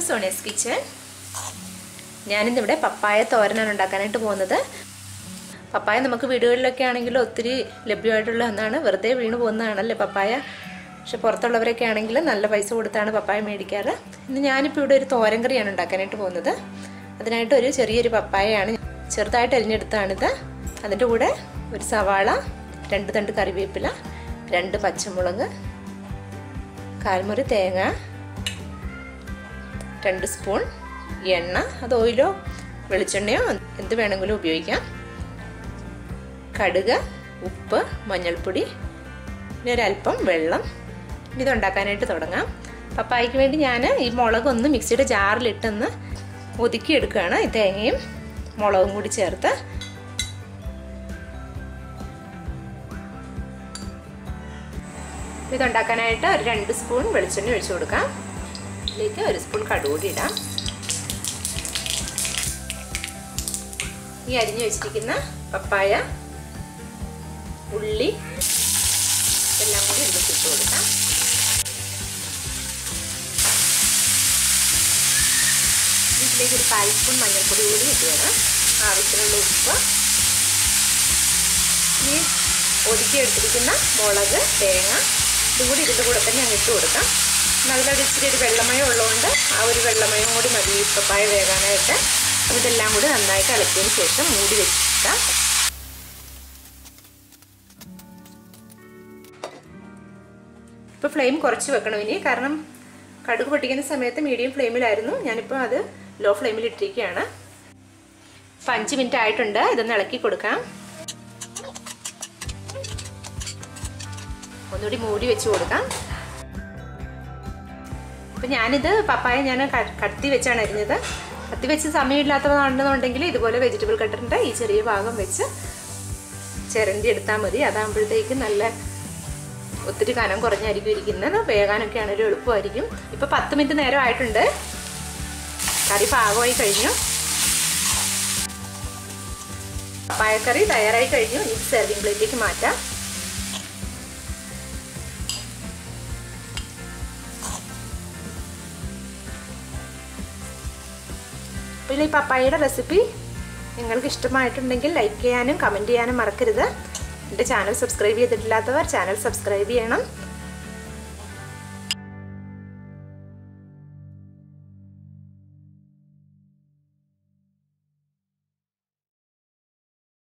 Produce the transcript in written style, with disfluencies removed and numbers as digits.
Sonia's kitchen. ഞാനിന്നിവിടെ പപ്പായ തോരനാണ് ഉണ്ടാക്കാനായിട്ട് പോകുന്നത്. പപ്പായ നമുക്ക് വീടുകളിലൊക്കെ ആണെങ്കിലും ഒത്തിരി ലഭ്യമായിട്ടുള്ള ഒന്നാണ്. വെറുതെ വീണ് പോകുന്നതാണല്ലേ പപ്പായ. പക്ഷെ പുറത്തുള്ളവരൊക്കെ ആണെങ്കിൽ നല്ല പൈസ കൊടുത്താണ് പപ്പായ മേടിക്കാറ്. ഇന്ന് ഞാനിപ്പോൾ ഇവിടെ ഒരു തോരൻ കറിയാണ് ഉണ്ടാക്കാനായിട്ട് പോകുന്നത്. അതിനായിട്ട് ഒരു ചെറിയൊരു പപ്പായയാണ് ചെറുതായിട്ട് അരിഞ്ഞെടുത്താണിത്. അതിൻ്റെ കൂടെ ഒരു സവാള, 2 തണ്ട് കറിവേപ്പില, 2 പച്ചമുളക്, 1/4 മുറി തേങ്ങ, 2 സ്പൂൺ എണ്ണ, അത് ഓയിലോ വെളിച്ചെണ്ണയോ എന്ത് വേണമെങ്കിലും ഉപയോഗിക്കാം, കടുക്, ഉപ്പ്, മഞ്ഞൾപ്പൊടി, പിന്നെ ഒരല്പം വെള്ളം. ഇതുണ്ടാക്കാനായിട്ട് തുടങ്ങാം. പപ്പായയ്ക്ക് വേണ്ടി ഞാൻ ഈ മുളകൊന്ന് മിക്സിയുടെ ജാറിലിട്ടൊന്ന് ഒതുക്കിയെടുക്കുകയാണ്. ഈ തേങ്ങയും മുളകും കൂടി ചേർത്ത് ഇതുണ്ടാക്കാനായിട്ട് ഒരു 2 സ്പൂൺ വെളിച്ചെണ്ണ ഒഴിച്ചു കൊടുക്കാം. ഇതിലേക്ക് 1 സ്പൂൺ കടുക് ഇടാം. ഈ അരിഞ്ഞു വെച്ചിരിക്കുന്ന പപ്പായ, ഉള്ളി എല്ലാം കൂടി ഇതിലേക്ക് ഇട്ട് കൊടുക്കാം. ഇതിലേക്ക് ഒരു 1/4 സ്പൂൺ മഞ്ഞൾപ്പൊടി കൂടി ഇടുകയാണ്. ആവശ്യത്തിനുള്ള ഉപ്പ്. ഈ ഒതുക്കിയെടുത്തിരിക്കുന്ന മുളക്, തേങ്ങ ഇതും കൂടി ഇതിൻ്റെ കൂടെ തന്നെ അങ്ങ് ഇട്ട് കൊടുക്കാം. നല്ലൊരു ഇച്ചിരി ഒരു വെള്ളമയം ഉള്ളതുകൊണ്ട് ആ ഒരു വെള്ളമയം കൂടി മതി പപ്പായ വേകാനായിട്ട്. ഇതെല്ലാം കൂടി നന്നായിട്ട് ഇളക്കിയതിന് ശേഷം മൂടി വെച്ചിട്ടാം. ഇപ്പോൾ ഫ്ലെയിം കുറച്ച് വെക്കണം ഇനി, കാരണം കടുക് പൊട്ടിക്കുന്ന സമയത്ത് മീഡിയം ഫ്ലെയിമിലായിരുന്നു. ഞാനിപ്പോൾ അത് ലോ ഫ്ലെയിമിൽ ഇട്ടിരിക്കുകയാണ്. ഇപ്പോൾ 5 മിനിറ്റ് ആയിട്ടുണ്ട്. ഇതൊന്ന് ഇളക്കി കൊടുക്കാം. ഒന്നുകൂടി മൂടി വെച്ച് കൊടുക്കാം. അപ്പം ഞാനിത് പപ്പായ കത്തി വെച്ചാണ് അരിഞ്ഞത്. കത്തി വെച്ച് സമയമില്ലാത്തതാണെന്നുണ്ടെങ്കിൽ ഇതുപോലെ വെജിറ്റബിൾ കട്ടറിൻ്റെ ഈ ചെറിയ ഭാഗം വെച്ച് ചിരണ്ടി എടുത്താൽ മതി. അതാകുമ്പോഴത്തേക്കും നല്ല ഒത്തിരി കനം കുറഞ്ഞായിരിക്കും ഇരിക്കുന്നത്. വേകാനൊക്കെ ആണെങ്കിലും എളുപ്പമായിരിക്കും. ഇപ്പോൾ 10 മിനിറ്റ് നേരം ആയിട്ടുണ്ട്. കറി പാകമായി കഴിഞ്ഞു. പപ്പായക്കറി തയ്യാറായി കഴിഞ്ഞു. ഇനി സെർവിങ് പ്ലേറ്റിലേക്ക് മാറ്റാം. പിന്നെ ഈ പപ്പായയുടെ റെസിപ്പി നിങ്ങൾക്ക് ഇഷ്ടമായിട്ടുണ്ടെങ്കിൽ ലൈക്ക് ചെയ്യാനും കമൻറ്റ് ചെയ്യാനും മറക്കരുത്. എൻ്റെ ചാനൽ സബ്സ്ക്രൈബ് ചെയ്തിട്ടില്ലാത്തവർ ചാനൽ സബ്സ്ക്രൈബ് ചെയ്യണം.